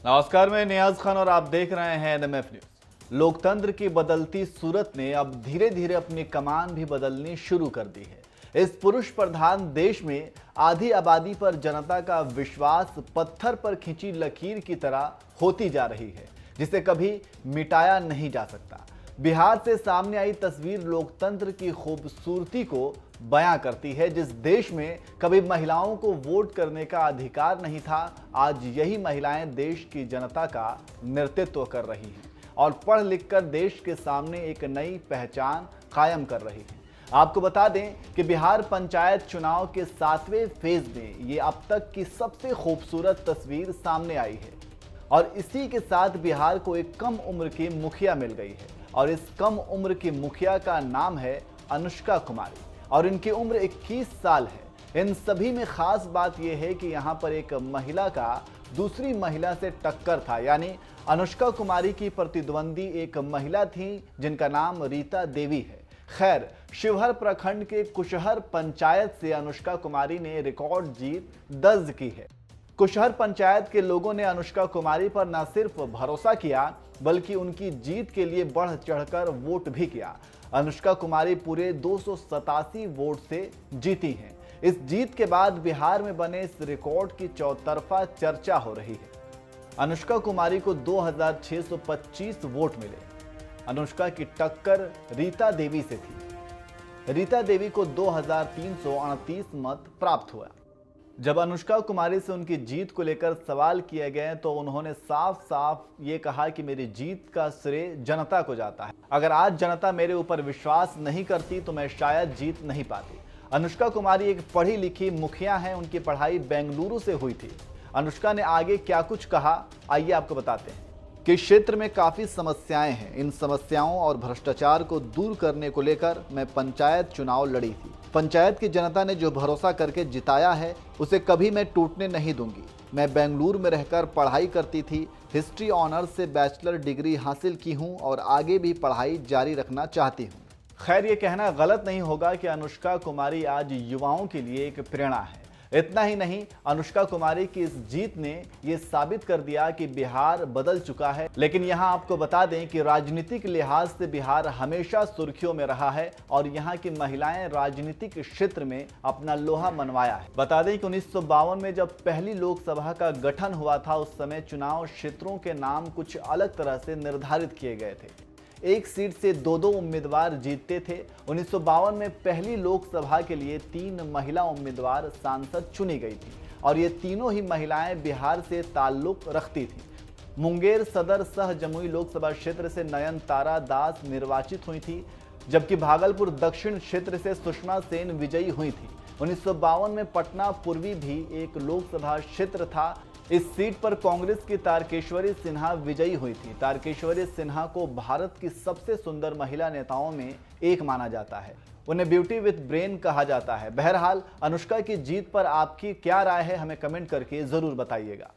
नमस्कार, मैं नियाज खान और आप देख रहे हैं एनएमएफ न्यूज। लोकतंत्र की बदलती सूरत ने अब धीरे धीरे अपनी कमान भी बदलनी शुरू कर दी है। इस पुरुष प्रधान देश में आधी आबादी पर जनता का विश्वास पत्थर पर खींची लकीर की तरह होती जा रही है, जिसे कभी मिटाया नहीं जा सकता। बिहार से सामने आई तस्वीर लोकतंत्र की खूबसूरती को बयां करती है। जिस देश में कभी महिलाओं को वोट करने का अधिकार नहीं था, आज यही महिलाएं देश की जनता का नेतृत्व कर रही हैं और पढ़ लिख कर देश के सामने एक नई पहचान कायम कर रही हैं। आपको बता दें कि बिहार पंचायत चुनाव के 7वें फेज में ये अब तक की सबसे खूबसूरत तस्वीर सामने आई है और इसी के साथ बिहार को एक कम उम्र की मुखिया मिल गई है और इस कम उम्र की मुखिया का नाम है अनुष्का कुमारी और इनकी उम्र 21 साल है। इन सभी में खास बात यह है कि यहाँ पर एक महिला का दूसरी महिला से टक्कर था, यानी अनुष्का कुमारी की प्रतिद्वंदी एक महिला थी जिनका नाम रीता देवी है। खैर, शिवहर प्रखंड के कुशहर पंचायत से अनुष्का कुमारी ने रिकॉर्ड जीत दर्ज की है। कुशहर पंचायत के लोगों ने अनुष्का कुमारी पर न सिर्फ भरोसा किया बल्कि उनकी जीत के लिए बढ़ चढ़कर वोट भी किया। अनुष्का कुमारी पूरे 287 वोट से जीती हैं। इस जीत के बाद बिहार में बने इस रिकॉर्ड की चौतरफा चर्चा हो रही है। अनुष्का कुमारी को 2625 वोट मिले। अनुष्का की टक्कर रीता देवी से थी। रीता देवी को 2338 मत प्राप्त हुआ। जब अनुष्का कुमारी से उनकी जीत को लेकर सवाल किए गए तो उन्होंने साफ साफ ये कहा कि मेरी जीत का श्रेय जनता को जाता है। अगर आज जनता मेरे ऊपर विश्वास नहीं करती तो मैं शायद जीत नहीं पाती। अनुष्का कुमारी एक पढ़ी लिखी मुखिया हैं। उनकी पढ़ाई बेंगलुरु से हुई थी। अनुष्का ने आगे क्या कुछ कहा, आइए आपको बताते हैं। कि क्षेत्र में काफ़ी समस्याएं हैं। इन समस्याओं और भ्रष्टाचार को दूर करने को लेकर मैं पंचायत चुनाव लड़ी थी। पंचायत की जनता ने जो भरोसा करके जिताया है उसे कभी मैं टूटने नहीं दूंगी। मैं बेंगलुरु में रहकर पढ़ाई करती थी। हिस्ट्री ऑनर्स से बैचलर डिग्री हासिल की हूं और आगे भी पढ़ाई जारी रखना चाहती हूं। खैर, ये कहना गलत नहीं होगा कि अनुष्का कुमारी आज युवाओं के लिए एक प्रेरणा है। इतना ही नहीं, अनुष्का कुमारी की इस जीत ने यह साबित कर दिया कि बिहार बदल चुका है। लेकिन यहां आपको बता दें कि राजनीतिक लिहाज से बिहार हमेशा सुर्खियों में रहा है और यहां की महिलाएं राजनीतिक क्षेत्र में अपना लोहा मनवाया है। बता दें कि 1952 में जब पहली लोकसभा का गठन हुआ था, उस समय चुनाव क्षेत्रों के नाम कुछ अलग तरह से निर्धारित किए गए थे। एक सीट से दो उम्मीदवार जीतते थे। 1952 में पहली लोकसभा के लिए 3 महिला उम्मीदवार सांसद चुनी गई थी और ये तीनों ही महिलाएं बिहार से ताल्लुक रखती थी। मुंगेर सदर सह जमुई लोकसभा क्षेत्र से नयनतारा दास निर्वाचित हुई थी, जबकि भागलपुर दक्षिण क्षेत्र से सुषमा सेन विजयी हुई थी। 1952 में पटना पूर्वी भी एक लोकसभा क्षेत्र था। इस सीट पर कांग्रेस की तारकेश्वरी सिन्हा विजयी हुई थी। तारकेश्वरी सिन्हा को भारत की सबसे सुंदर महिला नेताओं में एक माना जाता है। उन्हें ब्यूटी विथ ब्रेन कहा जाता है। बहरहाल, अनुष्का की जीत पर आपकी क्या राय है, हमें कमेंट करके जरूर बताइएगा।